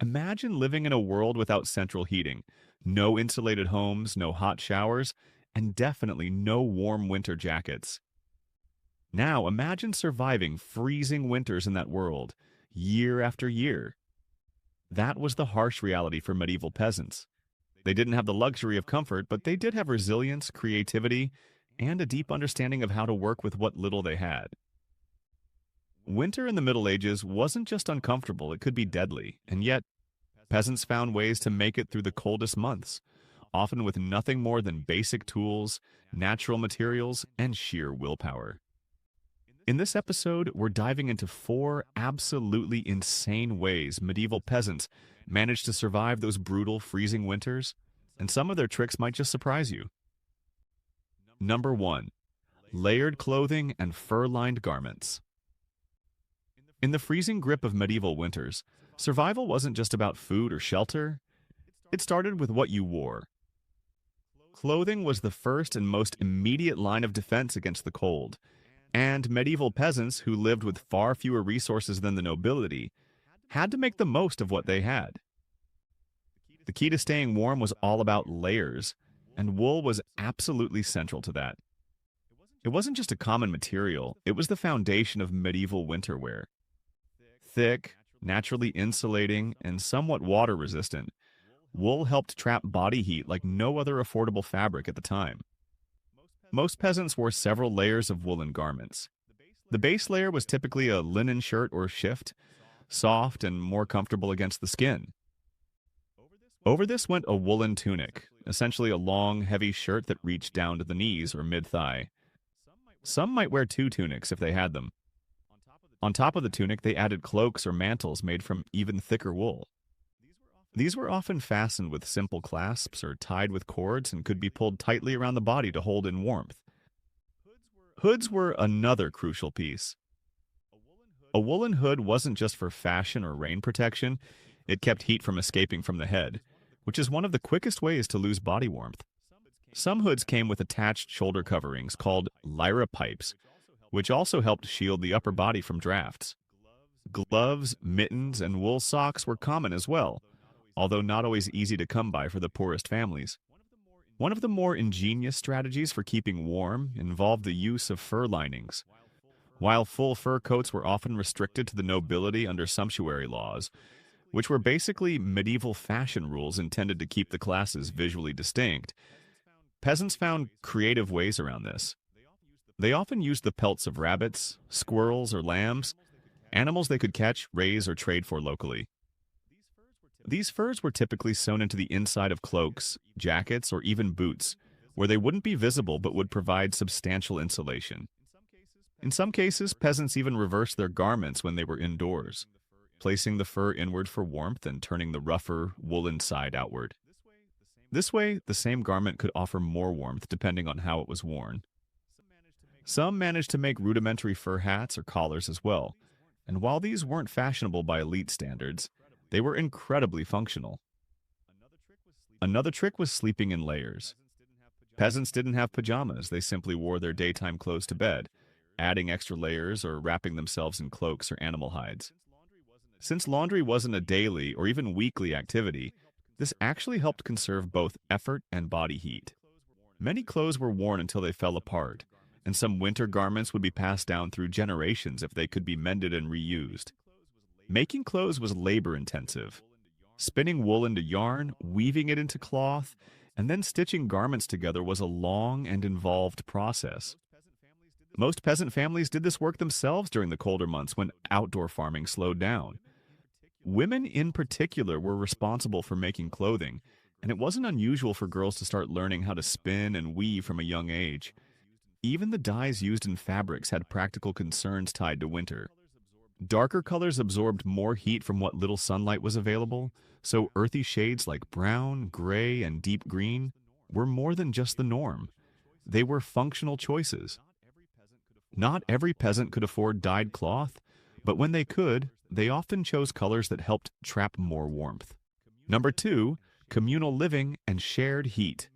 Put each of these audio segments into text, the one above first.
Imagine living in a world without central heating, no insulated homes, no hot showers, and definitely no warm winter jackets. Now imagine surviving freezing winters in that world, year after year. That was the harsh reality for medieval peasants. They didn't have the luxury of comfort, but they did have resilience, creativity, and a deep understanding of how to work with what little they had. Winter in the Middle Ages wasn't just uncomfortable, it could be deadly, and yet peasants found ways to make it through the coldest months, often with nothing more than basic tools, natural materials, and sheer willpower. In this episode, we're diving into four absolutely insane ways medieval peasants managed to survive those brutal, freezing winters, and some of their tricks might just surprise you. Number 1. Layered clothing and fur-lined garments. In the freezing grip of medieval winters, survival wasn't just about food or shelter. It started with what you wore. Clothing was the first and most immediate line of defense against the cold, and medieval peasants who lived with far fewer resources than the nobility had to make the most of what they had. The key to staying warm was all about layers, and wool was absolutely central to that. It wasn't just a common material, it was the foundation of medieval winter wear. Thick, naturally insulating, and somewhat water-resistant, wool helped trap body heat like no other affordable fabric at the time. Most peasants wore several layers of woolen garments. The base layer was typically a linen shirt or shift, soft and more comfortable against the skin. Over this went a woolen tunic, essentially a long, heavy shirt that reached down to the knees or mid-thigh. Some might wear two tunics if they had them. On top of the tunic, they added cloaks or mantles made from even thicker wool. These were often fastened with simple clasps or tied with cords and could be pulled tightly around the body to hold in warmth. Hoods were another crucial piece. A woolen hood wasn't just for fashion or rain protection, it kept heat from escaping from the head, which is one of the quickest ways to lose body warmth. Some hoods came with attached shoulder coverings called lyra pipes, which also helped shield the upper body from drafts. Gloves, mittens, and wool socks were common as well, although not always easy to come by for the poorest families. One of the more ingenious strategies for keeping warm involved the use of fur linings. While full fur coats were often restricted to the nobility under sumptuary laws, which were basically medieval fashion rules intended to keep the classes visually distinct, peasants found creative ways around this. They often used the pelts of rabbits, squirrels, or lambs, animals they could catch, raise, or trade for locally. These furs were typically sewn into the inside of cloaks, jackets, or even boots, where they wouldn't be visible but would provide substantial insulation. In some cases, peasants even reversed their garments when they were indoors, placing the fur inward for warmth and turning the rougher, woolen side outward. This way, the same garment could offer more warmth depending on how it was worn. Some managed to make rudimentary fur hats or collars as well, and while these weren't fashionable by elite standards, they were incredibly functional. Another trick was sleeping in layers. Peasants didn't have pajamas, they simply wore their daytime clothes to bed, adding extra layers or wrapping themselves in cloaks or animal hides. Since laundry wasn't a daily or even weekly activity, this actually helped conserve both effort and body heat. Many clothes were worn until they fell apart, and some winter garments would be passed down through generations if they could be mended and reused. Making clothes was labor-intensive. Spinning wool into yarn, weaving it into cloth, and then stitching garments together was a long and involved process. Most peasant families did this work themselves during the colder months when outdoor farming slowed down. Women in particular were responsible for making clothing, and it wasn't unusual for girls to start learning how to spin and weave from a young age. Even the dyes used in fabrics had practical concerns tied to winter. Darker colors absorbed more heat from what little sunlight was available, so earthy shades like brown, gray, and deep green were more than just the norm. They were functional choices. Not every peasant could afford dyed cloth, but when they could, they often chose colors that helped trap more warmth. Number 2, communal living and shared heat.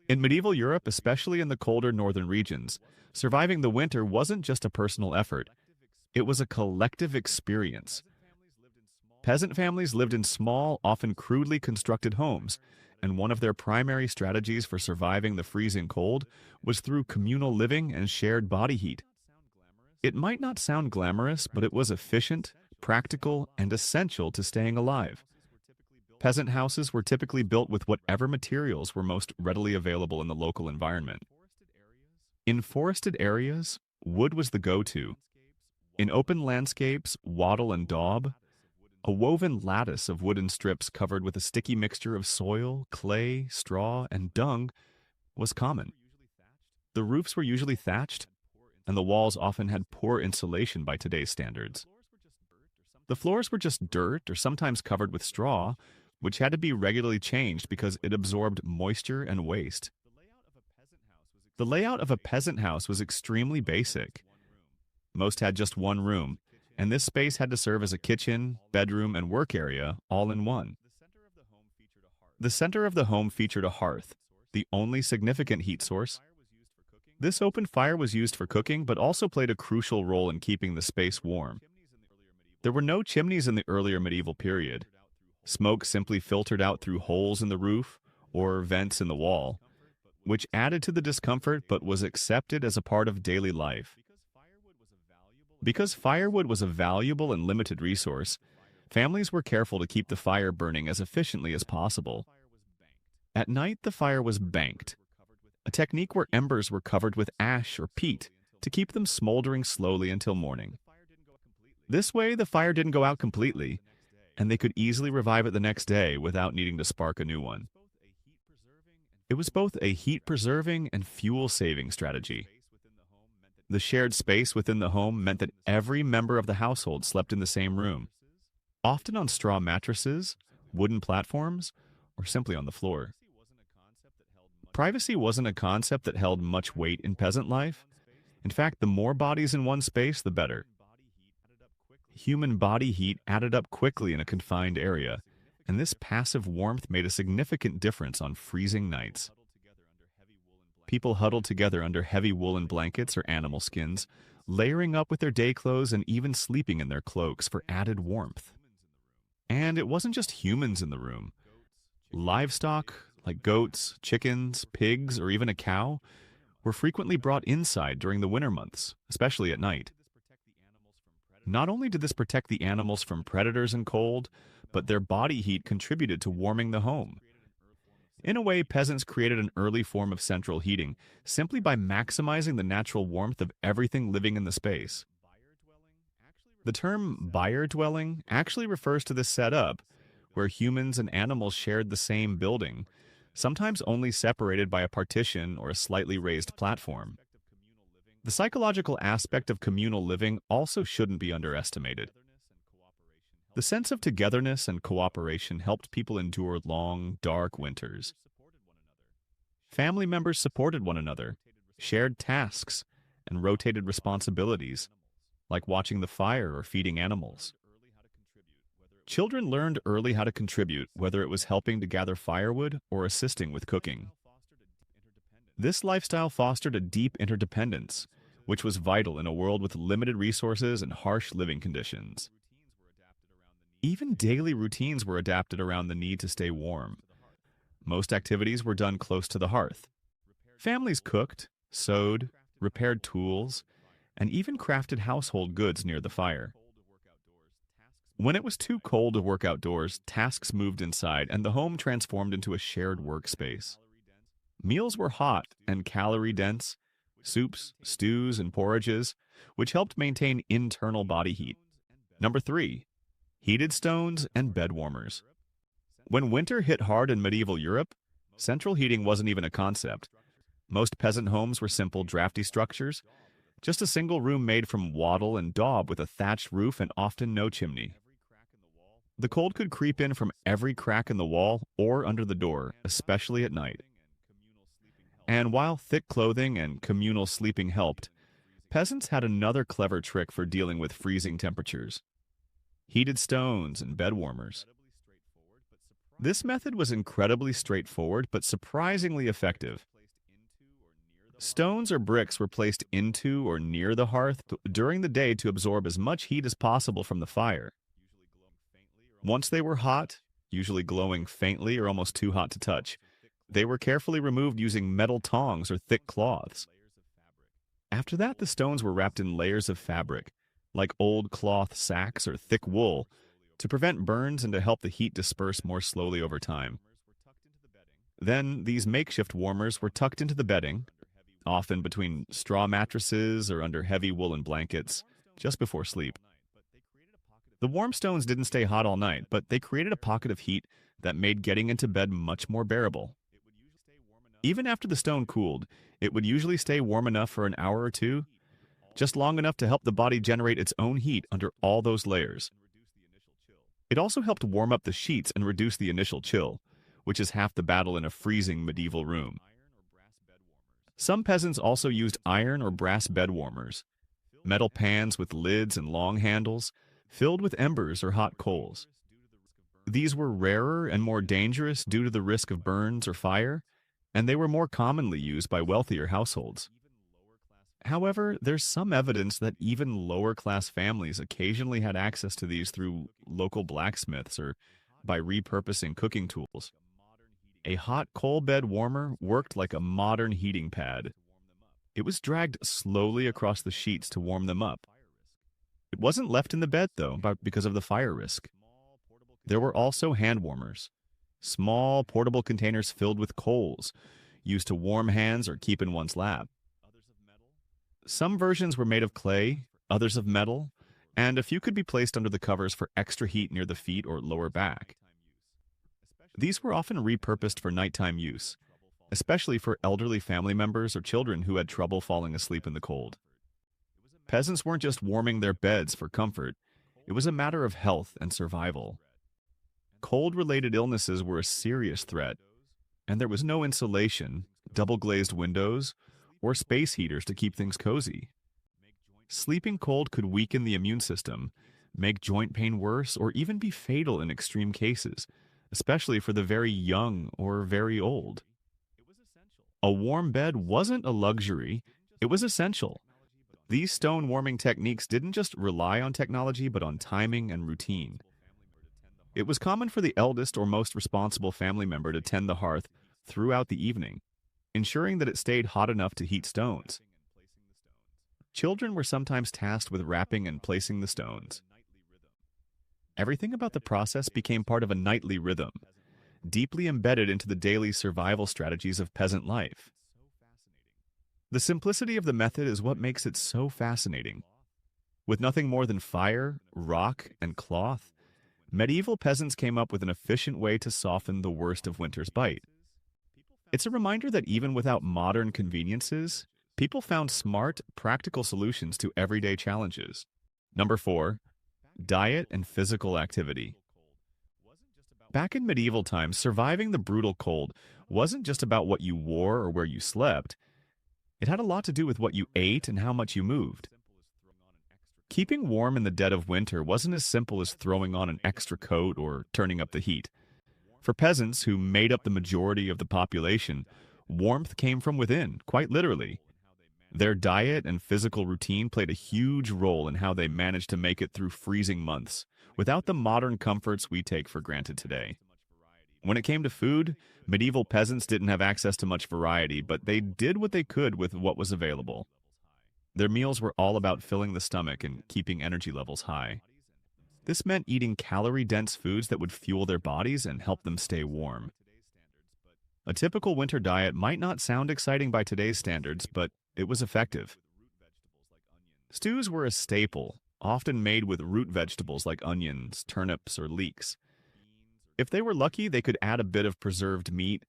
In medieval Europe, especially in the colder northern regions, surviving the winter wasn't just a personal effort. It was a collective experience. Peasant families lived in small, often crudely constructed homes, and one of their primary strategies for surviving the freezing cold was through communal living and shared body heat. It might not sound glamorous, but it was efficient, practical, and essential to staying alive. Peasant houses were typically built with whatever materials were most readily available in the local environment. In forested areas, wood was the go-to. In open landscapes, wattle and daub, a woven lattice of wooden strips covered with a sticky mixture of soil, clay, straw, and dung was common. The roofs were usually thatched, and the walls often had poor insulation by today's standards. The floors were just dirt or sometimes covered with straw, which had to be regularly changed because it absorbed moisture and waste. The layout of a peasant house was extremely basic. Most had just one room, and this space had to serve as a kitchen, bedroom, and work area all in one. The center of the home featured a hearth, the only significant heat source. This open fire was used for cooking, but also played a crucial role in keeping the space warm. There were no chimneys in the earlier medieval period. Smoke simply filtered out through holes in the roof or vents in the wall, which added to the discomfort but was accepted as a part of daily life. Because firewood was a valuable and limited resource, families were careful to keep the fire burning as efficiently as possible. At night, the fire was banked, a technique where embers were covered with ash or peat to keep them smoldering slowly until morning. This way, the fire didn't go out completely, and they could easily revive it the next day without needing to spark a new one. It was both a heat-preserving and fuel-saving strategy. The shared space within the home meant that every member of the household slept in the same room, often on straw mattresses, wooden platforms, or simply on the floor. Privacy wasn't a concept that held much weight in peasant life. In fact, the more bodies in one space, the better. Human body heat added up quickly in a confined area, and this passive warmth made a significant difference on freezing nights. People huddled together under heavy woolen blankets or animal skins, layering up with their day clothes and even sleeping in their cloaks for added warmth. And it wasn't just humans in the room. Livestock, like goats, chickens, pigs, or even a cow, were frequently brought inside during the winter months, especially at night. Not only did this protect the animals from predators and cold, but their body heat contributed to warming the home. In a way, peasants created an early form of central heating simply by maximizing the natural warmth of everything living in the space. The term byre dwelling actually refers to this setup, where humans and animals shared the same building, sometimes only separated by a partition or a slightly raised platform. The psychological aspect of communal living also shouldn't be underestimated. The sense of togetherness and cooperation helped people endure long, dark winters. Family members supported one another, shared tasks, and rotated responsibilities, like watching the fire or feeding animals. Children learned early how to contribute, whether it was helping to gather firewood or assisting with cooking. This lifestyle fostered a deep interdependence, which was vital in a world with limited resources and harsh living conditions. Even daily routines were adapted around the need to stay warm. Most activities were done close to the hearth. Families cooked, sewed, repaired tools, and even crafted household goods near the fire. When it was too cold to work outdoors, tasks moved inside and the home transformed into a shared workspace. Meals were hot and calorie-dense, soups, stews, and porridges, which helped maintain internal body heat. Number 3. Heated stones and bed warmers. When winter hit hard in medieval Europe, central heating wasn't even a concept. Most peasant homes were simple, drafty structures, just a single room made from wattle and daub with a thatched roof and often no chimney. The cold could creep in from every crack in the wall or under the door, especially at night. And while thick clothing and communal sleeping helped, peasants had another clever trick for dealing with freezing temperatures: heated stones and bed warmers. This method was incredibly straightforward but surprisingly effective. Stones or bricks were placed into or near the hearth during the day to absorb as much heat as possible from the fire. Once they were hot, usually glowing faintly or almost too hot to touch, they were carefully removed using metal tongs or thick cloths. After that, the stones were wrapped in layers of fabric, like old cloth sacks or thick wool, to prevent burns and to help the heat disperse more slowly over time. Then, these makeshift warmers were tucked into the bedding, often between straw mattresses or under heavy woolen blankets, just before sleep. The warm stones didn't stay hot all night, but they created a pocket of heat that made getting into bed much more bearable. Even after the stone cooled, it would usually stay warm enough for an hour or two, just long enough to help the body generate its own heat under all those layers. It also helped warm up the sheets and reduce the initial chill, which is half the battle in a freezing medieval room. Some peasants also used iron or brass bed warmers, metal pans with lids and long handles, filled with embers or hot coals. These were rarer and more dangerous due to the risk of burns or fire, and they were more commonly used by wealthier households. However, there's some evidence that even lower-class families occasionally had access to these through local blacksmiths or by repurposing cooking tools. A hot coal bed warmer worked like a modern heating pad. It was dragged slowly across the sheets to warm them up. It wasn't left in the bed, though, because of the fire risk. There were also hand warmers, small portable containers filled with coals, used to warm hands or keep in one's lap. Some versions were made of clay, others of metal, and a few could be placed under the covers for extra heat near the feet or lower back. These were often repurposed for nighttime use, especially for elderly family members or children who had trouble falling asleep in the cold. Peasants weren't just warming their beds for comfort, it was a matter of health and survival. Cold-related illnesses were a serious threat, and there was no insulation, double-glazed windows, or space heaters to keep things cozy. Sleeping cold could weaken the immune system, make joint pain worse, or even be fatal in extreme cases, especially for the very young or very old. A warm bed wasn't a luxury, it was essential. These stone warming techniques didn't just rely on technology, but on timing and routine. It was common for the eldest or most responsible family member to tend the hearth throughout the evening, ensuring that it stayed hot enough to heat stones. Children were sometimes tasked with wrapping and placing the stones. Everything about the process became part of a nightly rhythm, deeply embedded into the daily survival strategies of peasant life. The simplicity of the method is what makes it so fascinating. With nothing more than fire, rock, and cloth, medieval peasants came up with an efficient way to soften the worst of winter's bite. It's a reminder that even without modern conveniences, people found smart, practical solutions to everyday challenges. Number 4. Diet and physical activity. Back in medieval times, surviving the brutal cold wasn't just about what you wore or where you slept. It had a lot to do with what you ate and how much you moved. Keeping warm in the dead of winter wasn't as simple as throwing on an extra coat or turning up the heat. For peasants, who made up the majority of the population, warmth came from within, quite literally. Their diet and physical routine played a huge role in how they managed to make it through freezing months, without the modern comforts we take for granted today. When it came to food, medieval peasants didn't have access to much variety, but they did what they could with what was available. Their meals were all about filling the stomach and keeping energy levels high. This meant eating calorie-dense foods that would fuel their bodies and help them stay warm. A typical winter diet might not sound exciting by today's standards, but it was effective. Stews were a staple, often made with root vegetables like onions, turnips, or leeks. If they were lucky, they could add a bit of preserved meat,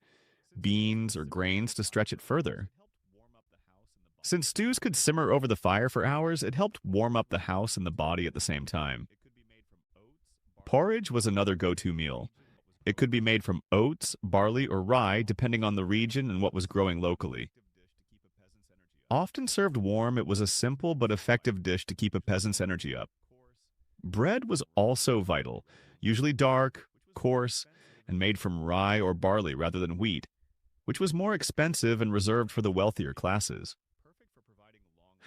beans, or grains to stretch it further. Since stews could simmer over the fire for hours, it helped warm up the house and the body at the same time. Porridge was another go-to meal. It could be made from oats, barley, or rye, depending on the region and what was growing locally. Often served warm, it was a simple but effective dish to keep a peasant's energy up. Bread was also vital, usually dark, coarse, and made from rye or barley rather than wheat, which was more expensive and reserved for the wealthier classes.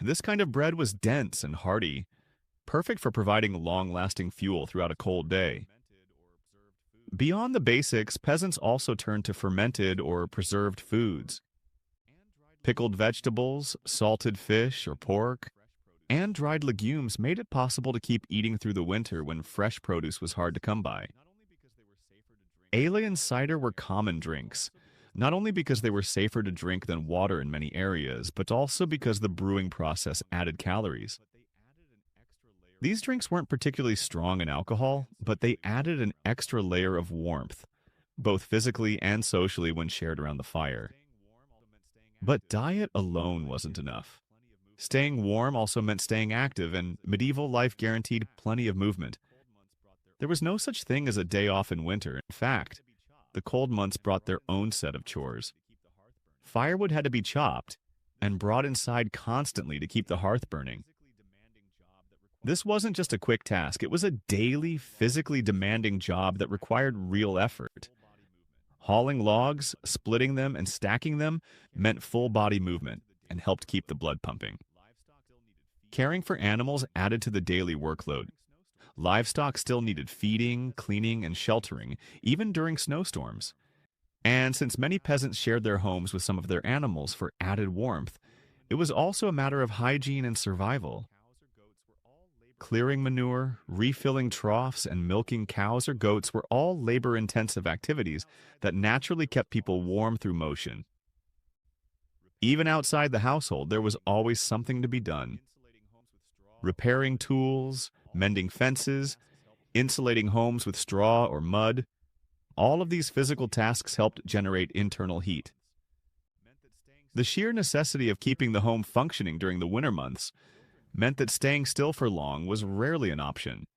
This kind of bread was dense and hearty, perfect for providing long-lasting fuel throughout a cold day. Beyond the basics, peasants also turned to fermented or preserved foods. Pickled vegetables, salted fish or pork, and dried legumes made it possible to keep eating through the winter when fresh produce was hard to come by. Ale and cider were common drinks, not only because they were safer to drink than water in many areas, but also because the brewing process added calories. These drinks weren't particularly strong in alcohol, but they added an extra layer of warmth, both physically and socially when shared around the fire. But diet alone wasn't enough. Staying warm also meant staying active, and medieval life guaranteed plenty of movement. There was no such thing as a day off in winter. In fact, the cold months brought their own set of chores. Firewood had to be chopped and brought inside constantly to keep the hearth burning. This wasn't just a quick task, it was a daily, physically demanding job that required real effort. Hauling logs, splitting them, and stacking them meant full body movement and helped keep the blood pumping. Caring for animals added to the daily workload. Livestock still needed feeding, cleaning, and sheltering, even during snowstorms. And since many peasants shared their homes with some of their animals for added warmth, it was also a matter of hygiene and survival. Clearing manure, refilling troughs, and milking cows or goats were all labor-intensive activities that naturally kept people warm through motion. Even outside the household, there was always something to be done. Repairing tools, mending fences, insulating homes with straw or mud, all of these physical tasks helped generate internal heat. The sheer necessity of keeping the home functioning during the winter months meant that staying still for long was rarely an option.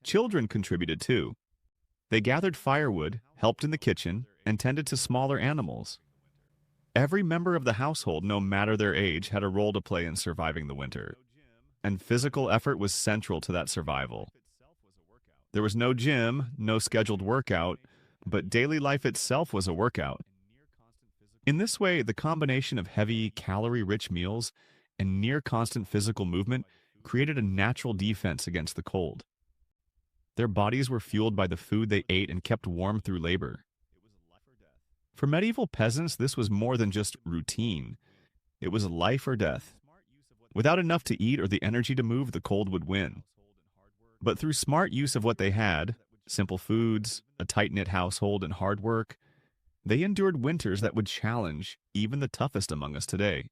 Children contributed too. They gathered firewood, helped in the kitchen, and tended to smaller animals. Every member of the household, no matter their age, had a role to play in surviving the winter, and physical effort was central to that survival. There was no gym, no scheduled workout, but daily life itself was a workout. In this way, the combination of heavy, calorie-rich meals and near-constant physical movement created a natural defense against the cold. Their bodies were fueled by the food they ate and kept warm through labor. For medieval peasants, this was more than just routine. It was life or death. Without enough to eat or the energy to move, the cold would win. But through smart use of what they had, simple foods, a tight-knit household, and hard work, they endured winters that would challenge even the toughest among us today.